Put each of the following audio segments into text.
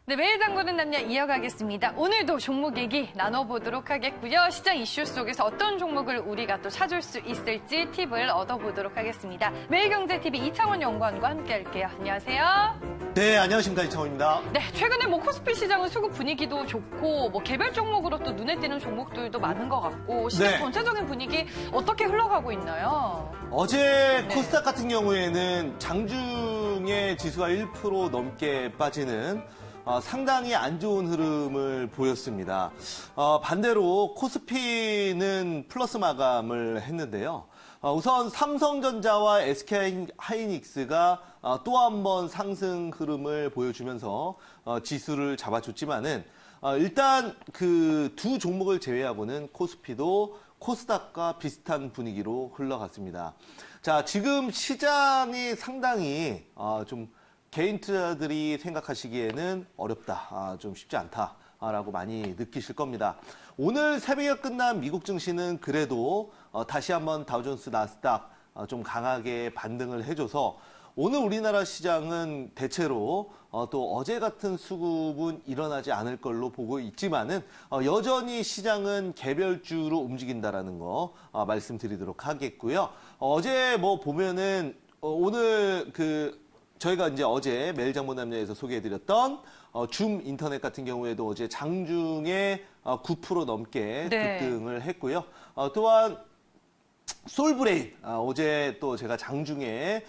네, 매일 당구는 남녀 이어가겠습니다. 오늘도 종목 얘기 나눠보도록 하겠고요. 시장 이슈 속에서 어떤 종목을 우리가 또 찾을 수 있을지 팁을 얻어보도록 하겠습니다. 매일경제TV 이창원 연구원과 함께할게요. 안녕하세요. 네, 안녕하십니까, 이창원입니다. 네, 최근에 코스피 시장은 수급 분위기도 좋고 개별 종목으로 또 눈에 띄는 종목들도 많은 것 같고 시장 네. 전체적인 분위기 어떻게 흘러가고 있나요? 어제 네. 코스닥 같은 경우에는 장중에 지수가 1% 넘게 빠지는 상당히 안 좋은 흐름을 보였습니다. 반대로 코스피는 플러스 마감을 했는데요. 우선 삼성전자와 SK하이닉스가 또 한 번 상승 흐름을 보여주면서 지수를 잡아줬지만은 일단 그 두 종목을 제외하고는 코스피도 코스닥과 비슷한 분위기로 흘러갔습니다. 자, 지금 시장이 상당히 좀 개인 투자들이 생각하시기에는 어렵다, 좀 쉽지 않다라고 많이 느끼실 겁니다. 오늘 새벽에 끝난 미국 증시는 그래도 다시 한번 다우존스 나스닥 좀 강하게 반등을 해줘서 오늘 우리나라 시장은 대체로 또 어제 같은 수급은 일어나지 않을 걸로 보고 있지만은 여전히 시장은 개별주로 움직인다라는 거 말씀드리도록 하겠고요. 어제 뭐 보면은 오늘 저희가 이제 어제 매일장보남녀에서 소개해드렸던 줌 인터넷 같은 경우에도 어제 장중에 9% 넘게 네. 급등을 했고요. 또한 솔브레인 어제 또 제가 장중에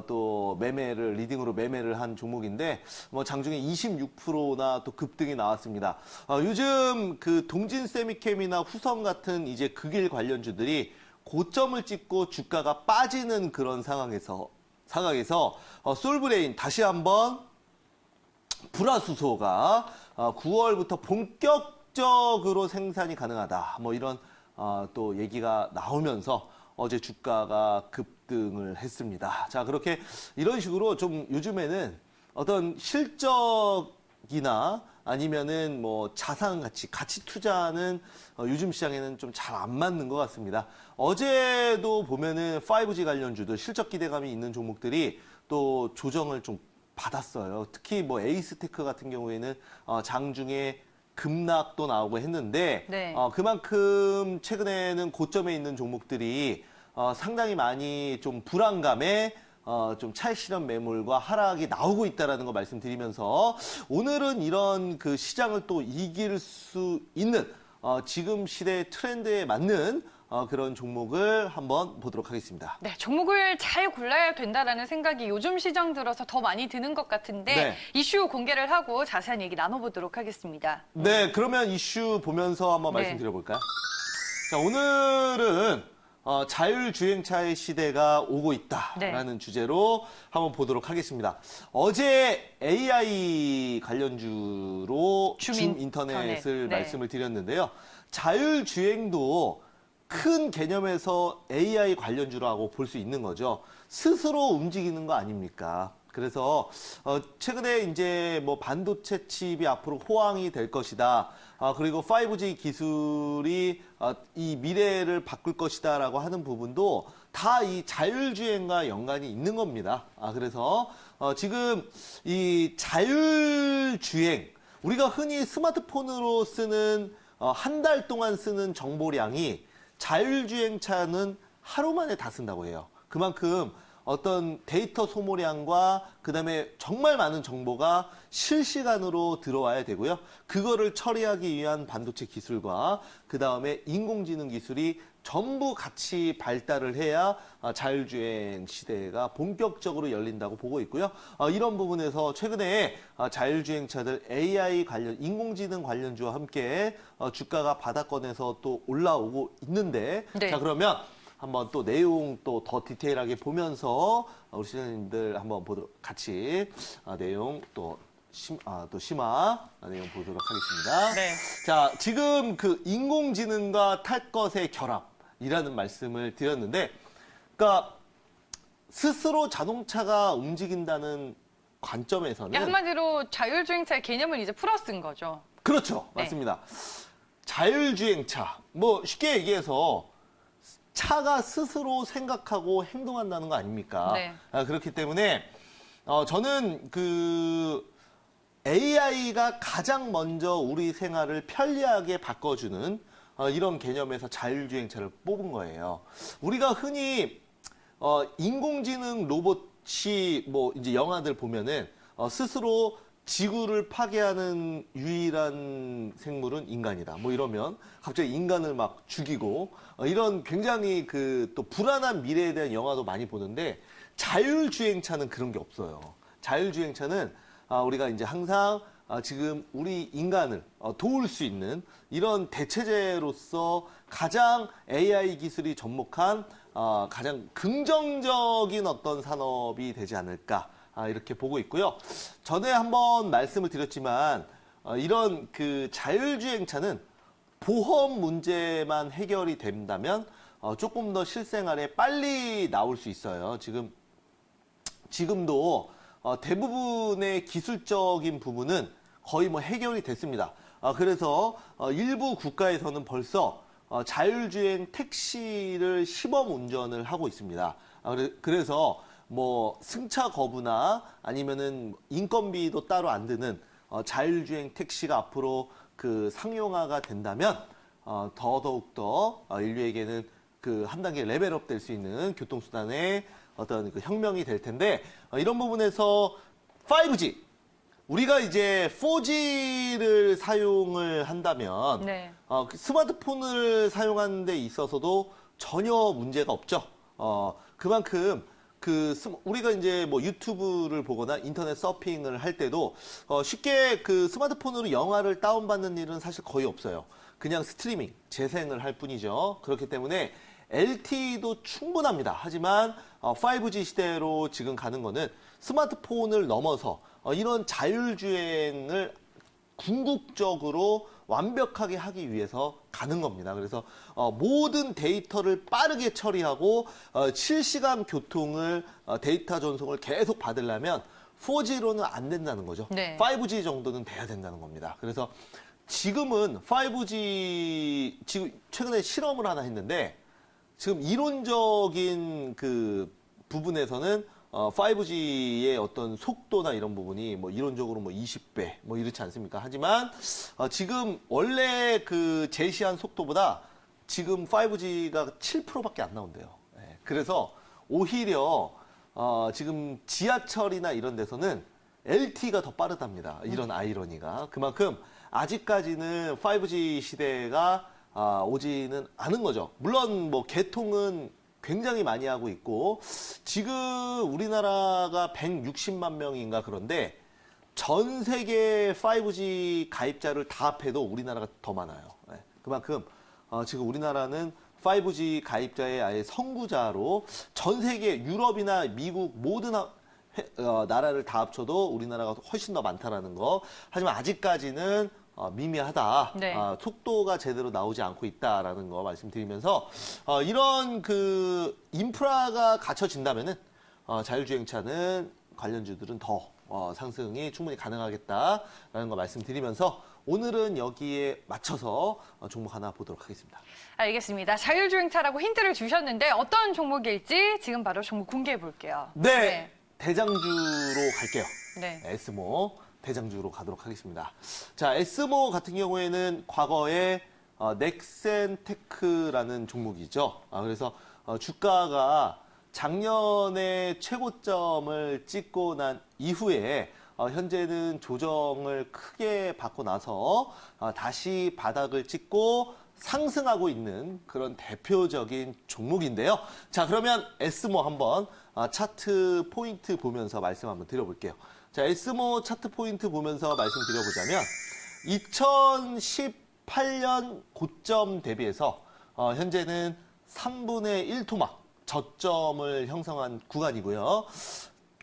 또 리딩으로 매매를 한 종목인데 뭐 장중에 26%나 또 급등이 나왔습니다. 요즘 그 동진 세미캠이나 후성 같은 이제 극일 관련주들이 고점을 찍고 주가가 빠지는 그런 상황에서 솔브레인 다시 한번 불화수소가 9월부터 본격적으로 생산이 가능하다. 뭐 이런 또 얘기가 나오면서 어제 주가가 급등을 했습니다. 자, 그렇게 이런 식으로 좀 요즘에는 어떤 실적이나 아니면은 뭐 자산 가치 투자는 요즘 시장에는 좀 잘 안 맞는 것 같습니다. 어제도 보면은 5G 관련주들 실적 기대감이 있는 종목들이 또 조정을 좀 받았어요. 특히 뭐 에이스테크 같은 경우에는 장중에 급락도 나오고 했는데 네. 그만큼 최근에는 고점에 있는 종목들이 상당히 많이 좀 불안감에 좀 차익실현 매물과 하락이 나오고 있다는 거 말씀드리면서 오늘은 이런 그 시장을 또 이길 수 있는 지금 시대의 트렌드에 맞는 그런 종목을 한번 보도록 하겠습니다. 네, 종목을 잘 골라야 된다라는 생각이 요즘 시장 들어서 더 많이 드는 것 같은데 네. 이슈 공개를 하고 자세한 얘기 나눠보도록 하겠습니다. 네, 그러면 이슈 보면서 한번 네. 말씀드려볼까요? 자, 오늘은 자율주행차의 시대가 오고 있다라는 주제로 한번 보도록 하겠습니다. 어제 AI 관련주로 줌 인터넷을 네. 말씀을 드렸는데요. 자율주행도 큰 개념에서 AI 관련주라고 볼 수 있는 거죠. 스스로 움직이는 거 아닙니까? 그래서 최근에 이제 뭐 반도체 칩이 앞으로 호황이 될 것이다. 그리고 5G 기술이 이 미래를 바꿀 것이다라고 하는 부분도 다 이 자율주행과 연관이 있는 겁니다. 그래서 지금 이 자율주행 우리가 흔히 스마트폰으로 쓰는 한 달 동안 쓰는 정보량이 자율주행차는 하루 만에 다 쓴다고 해요. 그만큼 어떤 데이터 소모량과 그다음에 정말 많은 정보가 실시간으로 들어와야 되고요. 그거를 처리하기 위한 반도체 기술과 그다음에 인공지능 기술이 전부 같이 발달을 해야 자율주행 시대가 본격적으로 열린다고 보고 있고요. 이런 부분에서 최근에 자율주행차들 AI 관련, 인공지능 관련주와 함께 주가가 바닥권에서 또 올라오고 있는데 네. 자, 그러면 한번 또 내용 또 더 디테일하게 보면서 우리 시청자님들 한번 같이 내용 또 심화 내용 보도록 하겠습니다. 네. 자, 지금 그 인공지능과 탈 것의 결합이라는 말씀을 드렸는데, 그러니까 스스로 자동차가 움직인다는 관점에서는 한마디로 자율주행차의 개념을 이제 풀어 쓴 거죠. 그렇죠, 네. 맞습니다. 자율주행차, 뭐 쉽게 얘기해서 차가 스스로 생각하고 행동한다는 거 아닙니까? 네. 그렇기 때문에 저는 AI가 가장 먼저 우리 생활을 편리하게 바꿔주는 이런 개념에서 자율주행차를 뽑은 거예요. 우리가 흔히 인공지능 로봇이 뭐 이제 영화들 보면은 스스로 지구를 파괴하는 유일한 생물은 인간이다. 뭐 이러면 갑자기 인간을 막 죽이고 이런 굉장히 그 또 불안한 미래에 대한 영화도 많이 보는데 자율주행차는 그런 게 없어요. 자율주행차는 우리가 이제 항상 지금 우리 인간을 도울 수 있는 이런 대체제로서 가장 AI 기술이 접목한 가장 긍정적인 어떤 산업이 되지 않을까 이렇게 보고 있고요. 전에 한번 말씀을 드렸지만 이런 그 자율주행차는 보험 문제만 해결이 된다면 조금 더 실생활에 빨리 나올 수 있어요. 지금도 대부분의 기술적인 부분은 거의 뭐 해결이 됐습니다. 그래서 일부 국가에서는 벌써 자율주행 택시를 시범 운전을 하고 있습니다. 그래서 뭐 승차 거부나 아니면은 인건비도 따로 안 드는 자율주행 택시가 앞으로 그 상용화가 된다면 더더욱더 인류에게는 그 한 단계 레벨업 될 수 있는 교통수단의 어떤 그 혁명이 될 텐데 이런 부분에서 5G 우리가 이제 4G를 사용을 한다면 네. 그 스마트폰을 사용하는 데 있어서도 전혀 문제가 없죠. 그만큼 우리가 이제 뭐 유튜브를 보거나 인터넷 서핑을 할 때도 쉽게 그 스마트폰으로 영화를 다운받는 일은 사실 거의 없어요. 그냥 스트리밍, 재생을 할 뿐이죠. 그렇기 때문에 LTE도 충분합니다. 하지만 5G 시대로 지금 가는 거는 스마트폰을 넘어서 이런 자율주행을 궁극적으로 완벽하게 하기 위해서 가는 겁니다. 그래서 모든 데이터를 빠르게 처리하고 실시간 교통을 데이터 전송을 계속 받으려면 4G로는 안 된다는 거죠. 네. 5G 정도는 돼야 된다는 겁니다. 그래서 지금은 5G 지금 최근에 실험을 하나 했는데 지금 이론적인 그 부분에서는 5G의 어떤 속도나 이런 부분이 뭐 이론적으로 뭐 20배 뭐 이렇지 않습니까? 하지만 지금 원래 그 제시한 속도보다 지금 5G가 7%밖에 안 나온대요. 예, 그래서 오히려 지금 지하철이나 이런 데서는 LTE가 더 빠르답니다. 이런 아이러니가. 그만큼 아직까지는 5G 시대가 오지는 않은 거죠. 물론 뭐 개통은 굉장히 많이 하고 있고 지금 우리나라가 160만 명인가 그런데 전 세계 5G 가입자를 다 합해도 우리나라가 더 많아요. 네. 그만큼 지금 우리나라는 5G 가입자의 아예 선구자로 전 세계 유럽이나 미국 모든 나라를 다 합쳐도 우리나라가 훨씬 더 많다라는 거. 하지만 아직까지는 미미하다. 네. 속도가 제대로 나오지 않고 있다라는 거 말씀드리면서 이런 그 인프라가 갖춰진다면은 자율주행차는 관련주들은 더 상승이 충분히 가능하겠다라는 거 말씀드리면서 오늘은 여기에 맞춰서 종목 하나 보도록 하겠습니다. 알겠습니다. 자율주행차라고 힌트를 주셨는데 어떤 종목일지 지금 바로 종목 공개해 볼게요. 네. 대장주로 갈게요. 네. 에스모 대장주로 가도록 하겠습니다. 자, 에스모 같은 경우에는 과거에 넥센테크라는 종목이죠. 그래서 주가가 작년에 최고점을 찍고 난 이후에 현재는 조정을 크게 받고 나서 다시 바닥을 찍고 상승하고 있는 그런 대표적인 종목인데요. 자, 그러면 에스모 한번 차트 포인트 보면서 말씀 한번 드려볼게요. 자, 에스모 차트 포인트 보면서 말씀드려보자면 2018년 고점 대비해서 현재는 3분의 1 토막 저점을 형성한 구간이고요.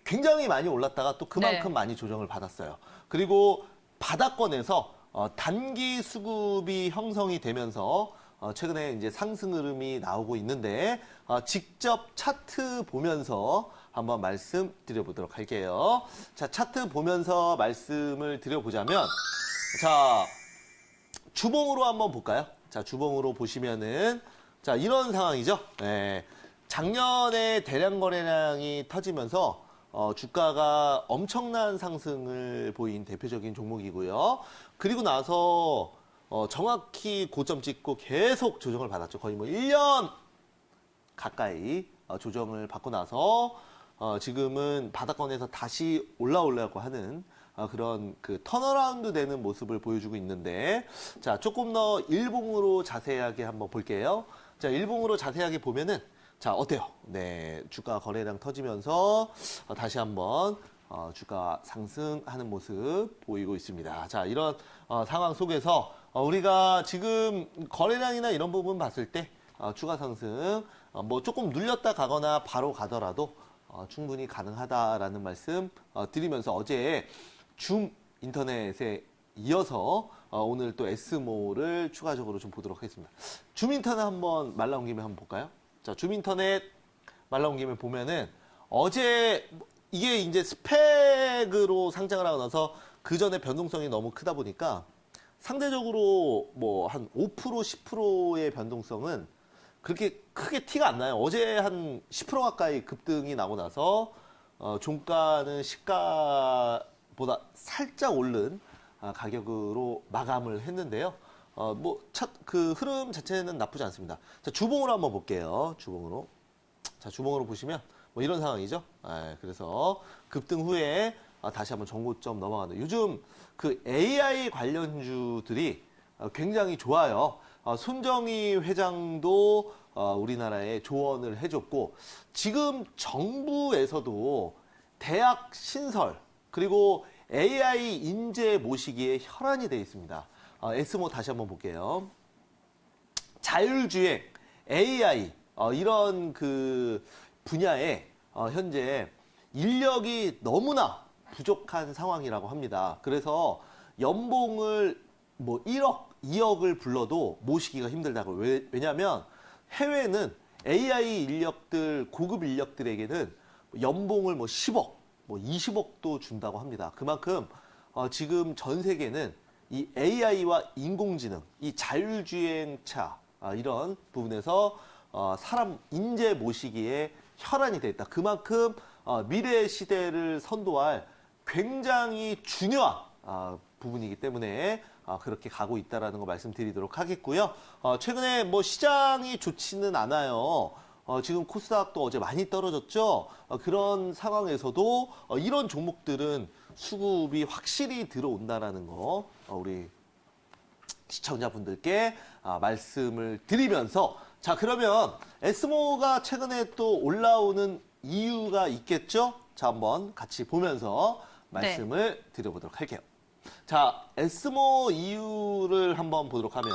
굉장히 많이 올랐다가 또 그만큼 네. 많이 조정을 받았어요. 그리고 바닥권에서 단기 수급이 형성이 되면서 최근에 이제 상승 흐름이 나오고 있는데 직접 차트 보면서 한번 말씀드려보도록 할게요. 자, 차트 보면서 말씀을 드려보자면 자, 주봉으로 한번 볼까요? 자, 주봉으로 보시면은 자, 이런 상황이죠. 네. 작년에 대량 거래량이 터지면서 주가가 엄청난 상승을 보인 대표적인 종목이고요. 그리고 나서 정확히 고점 찍고 계속 조정을 받았죠. 거의 뭐 1년 가까이 조정을 받고 나서 지금은 바닥권에서 다시 올라오려고 하는 그런 그 턴어라운드 되는 모습을 보여주고 있는데, 자, 조금 더 일봉으로 자세하게 한번 볼게요. 자, 일봉으로 자세하게 보면은, 자, 어때요? 네, 주가 거래량 터지면서 다시 한번 주가 상승하는 모습 보이고 있습니다. 자, 이런 상황 속에서 우리가 지금 거래량이나 이런 부분 봤을 때 주가 상승 뭐 조금 눌렸다 가거나 바로 가더라도 충분히 가능하다라는 말씀 드리면서, 어제 줌 인터넷에 이어서 오늘 또 에스모를 추가적으로 좀 보도록 하겠습니다. 줌 인터넷 한번 말 나온 김에 한번 볼까요? 자, 줌 인터넷 말 나온 김에 보면은 어제 이게 이제 스펙으로 상장을 하고 나서 그 전에 변동성이 너무 크다 보니까 상대적으로 뭐 한 5% 10%의 변동성은 그렇게 크게 티가 안 나요. 어제 한 10% 가까이 급등이 나고 나서 종가는 시가보다 살짝 오른 가격으로 마감을 했는데요. 그 흐름 자체는 나쁘지 않습니다. 자, 주봉으로 한번 볼게요. 주봉으로. 자, 주봉으로 보시면 뭐 이런 상황이죠. 그래서 급등 후에 다시 한번 정고점 넘어가는. 요즘 그 AI 관련주들이 굉장히 좋아요. 손정희 회장도 우리나라에 조언을 해줬고, 지금 정부에서도 대학 신설 그리고 AI 인재 모시기에 혈안이 되어 있습니다. 에스모 다시 한번 볼게요. 자율주행, AI 이런 그 분야에 현재 인력이 너무나 부족한 상황이라고 합니다. 그래서 연봉을 뭐 1억, 2억을 불러도 모시기가 힘들다고. 왜냐하면 해외는 AI 인력들, 고급 인력들에게는 연봉을 뭐 10억, 뭐 20억도 준다고 합니다. 그만큼 지금 전 세계는 이 AI와 인공지능, 이 자율주행차 이런 부분에서 사람 인재 모시기에 혈안이 돼 있다. 그만큼 미래 시대를 선도할 굉장히 중요한 부분이기 때문에 그렇게 가고 있다라는 거 말씀드리도록 하겠고요. 최근에 뭐 시장이 좋지는 않아요. 지금 코스닥도 어제 많이 떨어졌죠. 그런 상황에서도 이런 종목들은 수급이 확실히 들어온다라는 거 우리 시청자분들께 말씀을 드리면서, 자, 그러면 에스모가 최근에 또 올라오는 이유가 있겠죠? 자, 한번 같이 보면서 말씀을 드려보도록 할게요. 자, 에스모 이유를 한번 보도록 하면,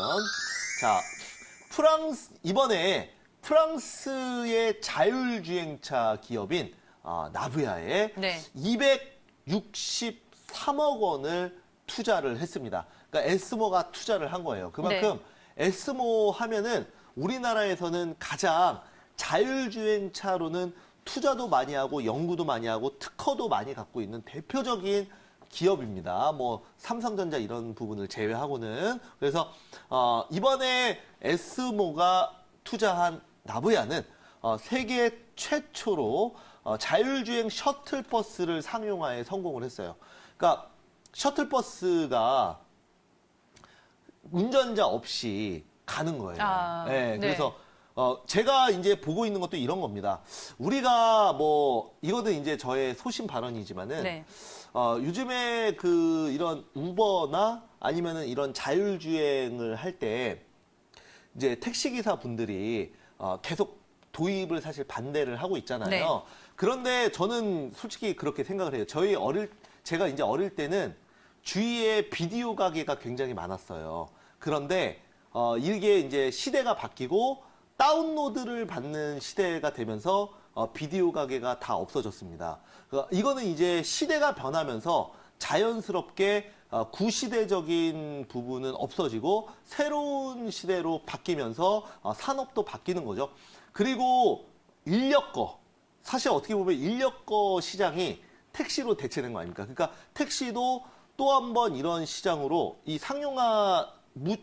자, 이번에 프랑스의 자율주행차 기업인 나부야에 263억 원을 투자를 했습니다. 그러니까 에스모가 투자를 한 거예요. 그만큼 에스모 하면은 우리나라에서는 가장 자율주행차로는 투자도 많이 하고 연구도 많이 하고 특허도 많이 갖고 있는 대표적인 기업입니다. 뭐 삼성전자 이런 부분을 제외하고는. 그래서 이번에 에스모가 투자한 나부야는 세계 최초로 자율주행 셔틀버스를 상용화에 성공을 했어요. 그러니까 셔틀버스가 운전자 없이 가는 거예요. 그래서 제가 이제 보고 있는 것도 이런 겁니다. 우리가 뭐 이거는 이제 저의 소신 발언이지만은 요즘에 그 이런 우버나 아니면은 이런 자율주행을 할 때 이제 택시기사 분들이 계속 도입을 사실 반대를 하고 있잖아요. 그런데 저는 솔직히 그렇게 생각을 해요. 제가 이제 어릴 때는 주위에 비디오 가게가 굉장히 많았어요. 그런데 이게 이제 시대가 바뀌고 다운로드를 받는 시대가 되면서 비디오 가게가 다 없어졌습니다. 이거는 이제 시대가 변하면서 자연스럽게 구시대적인 부분은 없어지고 새로운 시대로 바뀌면서 산업도 바뀌는 거죠. 그리고 인력거, 사실 어떻게 보면 인력거 시장이 택시로 대체된 거 아닙니까? 그러니까 택시도 또 한 번 이런 시장으로 이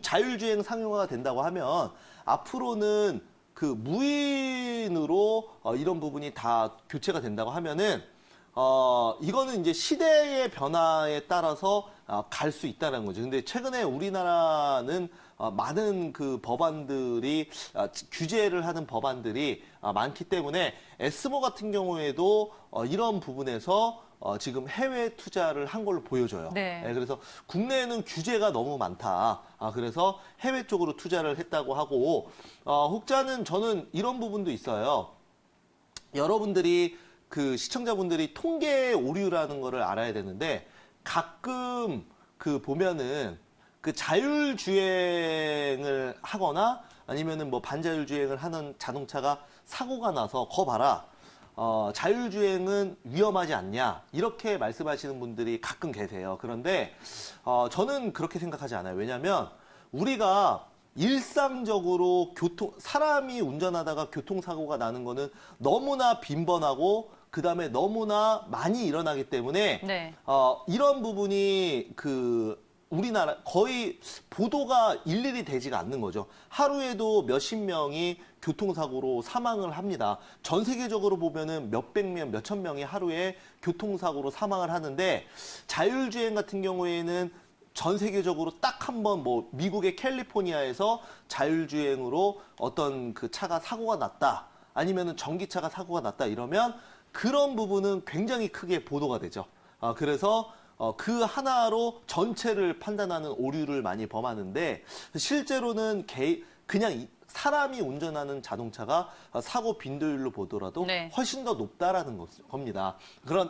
자율주행 상용화가 된다고 하면 앞으로는 그 무인으로 이런 부분이 다 교체가 된다고 하면은 이거는 이제 시대의 변화에 따라서 갈 수 있다는 거죠. 근데 최근에 우리나라는 많은 그 법안들이 규제를 하는 법안들이 많기 때문에 에스모 같은 경우에도 이런 부분에서 지금 해외 투자를 한 걸로 보여져요. 네. 그래서 국내에는 규제가 너무 많다. 그래서 해외 쪽으로 투자를 했다고 하고 혹자는 저는 이런 부분도 있어요. 여러분들이 그 시청자분들이 통계 오류라는 거를 알아야 되는데 가끔 그 보면은 그 자율주행을 하거나 아니면은 뭐 반자율주행을 하는 자동차가 사고가 나서 거 봐라. 자율주행은 위험하지 않냐 이렇게 말씀하시는 분들이 가끔 계세요. 그런데 저는 그렇게 생각하지 않아요. 왜냐하면 우리가 일상적으로 사람이 운전하다가 교통사고가 나는 거는 너무나 빈번하고 그 다음에 너무나 많이 일어나기 때문에 네. 이런 부분이 우리나라 거의 보도가 일일이 되지가 않는 거죠. 하루에도 몇십 명이 교통사고로 사망을 합니다. 전 세계적으로 보면은 몇백 명, 몇천 명이 하루에 교통사고로 사망을 하는데 자율주행 같은 경우에는 전 세계적으로 딱 한 번 뭐 미국의 캘리포니아에서 자율주행으로 어떤 그 차가 사고가 났다. 아니면은 전기차가 사고가 났다 이러면 그런 부분은 굉장히 크게 보도가 되죠. 그래서 그 하나로 전체를 판단하는 오류를 많이 범하는데 실제로는 그냥 사람이 운전하는 자동차가 사고 빈도율로 보더라도 네. 훨씬 더 높다라는 겁니다.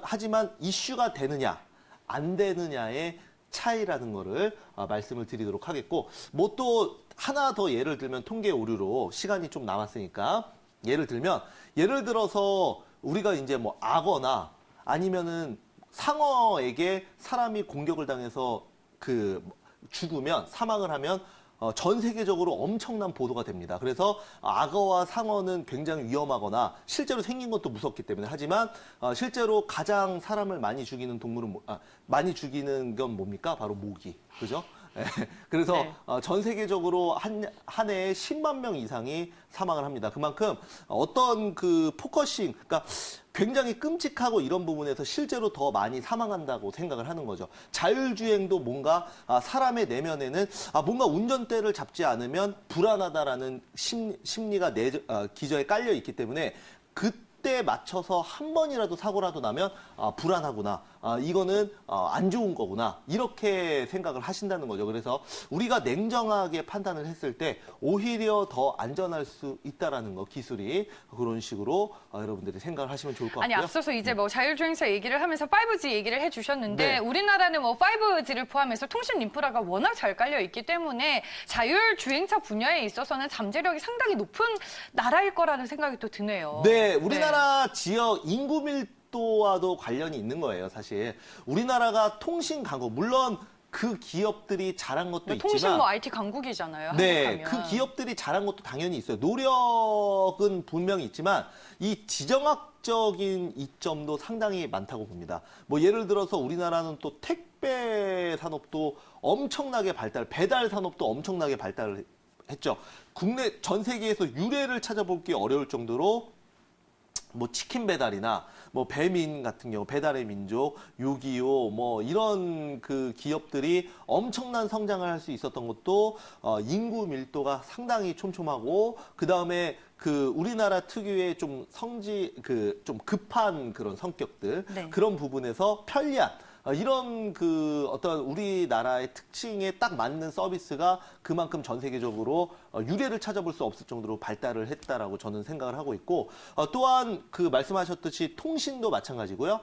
하지만 이슈가 되느냐 안 되느냐의 차이라는 거를 말씀을 드리도록 하겠고 뭐 또 하나 더 예를 들면 통계 오류로 시간이 좀 남았으니까 예를 들어서 우리가 이제 뭐 악어나 아니면은 상어에게 사람이 공격을 당해서 죽으면 사망을 하면 전 세계적으로 엄청난 보도가 됩니다. 그래서 악어와 상어는 굉장히 위험하거나 실제로 생긴 것도 무섭기 때문에 하지만 실제로 가장 사람을 많이 죽이는 많이 죽이는 건 뭡니까? 바로 모기. 그죠? 그래서 네. 전 세계적으로 한 해에 10만 명 이상이 사망을 합니다. 그만큼 어떤 포커싱, 그러니까 굉장히 끔찍하고 이런 부분에서 실제로 더 많이 사망한다고 생각을 하는 거죠. 자율주행도 뭔가 사람의 내면에는 뭔가 운전대를 잡지 않으면 불안하다라는 심리가 기저에 깔려 있기 때문에 그때 맞춰서 한 번이라도 사고라도 나면 불안하구나. 이거는 안 좋은 거구나. 이렇게 생각을 하신다는 거죠. 그래서 우리가 냉정하게 판단을 했을 때 오히려 더 안전할 수 있다라는 거, 기술이. 그런 식으로 여러분들이 생각을 하시면 좋을 것 아니, 같고요. 앞서서 이제 뭐 자율주행차 얘기를 하면서 5G 얘기를 해주셨는데 네. 우리나라는 뭐 5G를 포함해서 통신 인프라가 워낙 잘 깔려 있기 때문에 자율주행차 분야에 있어서는 잠재력이 상당히 높은 나라일 거라는 생각이 또 드네요. 네, 우리나라 지역 인구 밀도와도 관련이 있는 거예요, 사실. 우리나라가 통신 강국, 물론 그 기업들이 잘한 것도 있지만 통신 뭐 IT 강국이잖아요. 네, 한국하면. 그 기업들이 잘한 것도 당연히 있어요. 노력은 분명히 있지만 이 지정학적인 이점도 상당히 많다고 봅니다. 뭐 예를 들어서 우리나라는 또 택배 산업도 엄청나게 배달 산업도 엄청나게 발달을 했죠. 전 세계에서 유례를 찾아보기 어려울 정도로 뭐 치킨 배달이나 뭐 배민 같은 경우 배달의 민족, 6.25 뭐 이런 기업들이 엄청난 성장을 할 수 있었던 것도 인구 밀도가 상당히 촘촘하고 그다음에 우리나라 특유의 좀 좀 급한 그런 성격들 네. 그런 부분에서 편리한 이런 어떤 우리나라의 특징에 딱 맞는 서비스가 그만큼 전 세계적으로 유례를 찾아볼 수 없을 정도로 발달을 했다라고 저는 생각을 하고 있고 또한 말씀하셨듯이 통신도 마찬가지고요.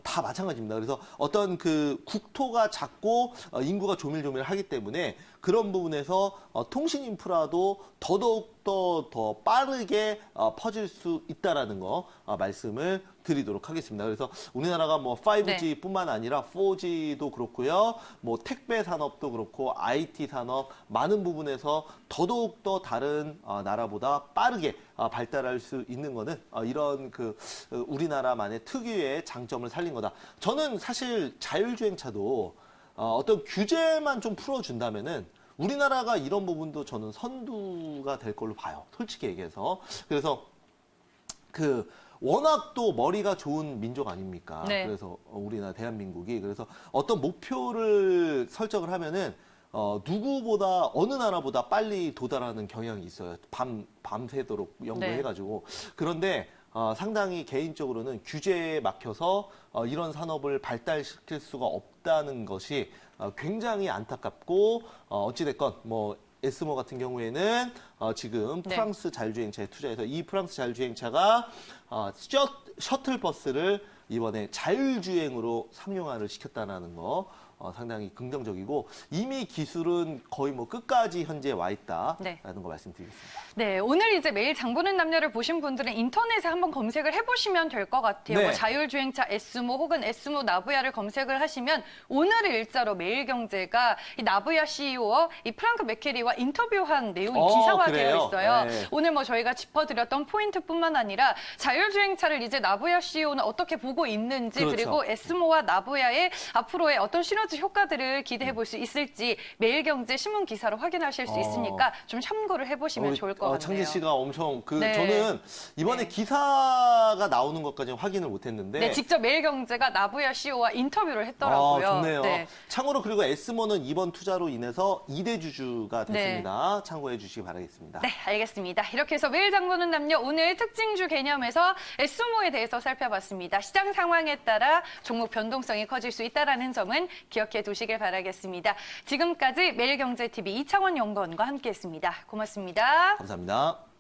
다 마찬가지입니다. 그래서 어떤 국토가 작고 인구가 조밀조밀하기 때문에 그런 부분에서 통신 인프라도 더더욱 더 빠르게 퍼질 수 있다라는 거 말씀을 드리도록 하겠습니다. 그래서 우리나라가 뭐 5G뿐만 아니라 4G도 그렇고요. 뭐 택배 산업도 그렇고 IT 산업 많은 부분에서 더더욱 더 다른 나라보다 빠르게 발달할 수 있는 거는 이런 우리나라만의 특유의 장점을 살린 거다. 저는 사실 자율주행차도 어떤 규제만 좀 풀어준다면은 우리나라가 이런 부분도 저는 선두가 될 걸로 봐요. 솔직히 얘기해서. 그래서 워낙 또 머리가 좋은 민족 아닙니까? 네. 그래서 우리나라 대한민국이 그래서 어떤 목표를 설정을 하면은 누구보다 어느 나라보다 빨리 도달하는 경향이 있어요. 밤새도록 연구해가지고. 그런데 상당히 개인적으로는 규제에 막혀서 이런 산업을 발달시킬 수가 없다는 것이 굉장히 안타깝고 어찌됐건 뭐 에스모 같은 경우에는 지금 네. 프랑스 자율주행차에 투자해서 이 프랑스 자율주행차가 셔틀버스를 이번에 자율주행으로 상용화를 시켰다는 거 상당히 긍정적이고 이미 기술은 거의 뭐 끝까지 현재 와 있다라는 네. 거 말씀드리겠습니다. 네, 오늘 이제 매일 장보는 남녀를 보신 분들은 인터넷에 한번 검색을 해보시면 될 것 같아요. 네. 뭐 자율주행차 에스모 혹은 에스모 나부야를 검색을 하시면 오늘의 일자로 매일경제가 이 나부야 CEO와 이 프랑크 메케리와 인터뷰한 내용이 기사화되어 그래요? 있어요. 네. 오늘 뭐 저희가 짚어드렸던 포인트뿐만 아니라 자율주행차를 이제 나부야 CEO는 어떻게 보고 있는지 그렇죠. 그리고 에스모와 나부야의 앞으로의 어떤 시너지 효과들을 기대해 볼 수 있을지 매일경제 신문 기사로 확인하실 수 있으니까 좀 참고를 해보시면 우리, 좋을 것 같네요. 창진 씨가 엄청 네. 저는 이번에 네. 기사가 나오는 것까지는 확인을 못했는데 네, 직접 매일경제가 나부야 CEO와 인터뷰를 했더라고요. 좋네요. 네. 참고로 그리고 에스모는 이번 투자로 인해서 2대 주주가 됐습니다. 참고해 주시기 바라겠습니다. 네, 알겠습니다. 이렇게 해서 매일 장보는 남녀 오늘 특징주 개념에서 에스모에 대해서 살펴봤습니다. 시장 상황에 따라 종목 변동성이 커질 수 있다는 점은 기억해 두시길 바라겠습니다. 지금까지 매일경제TV 이창원 연구원과 함께했습니다. 고맙습니다. 감사합니다.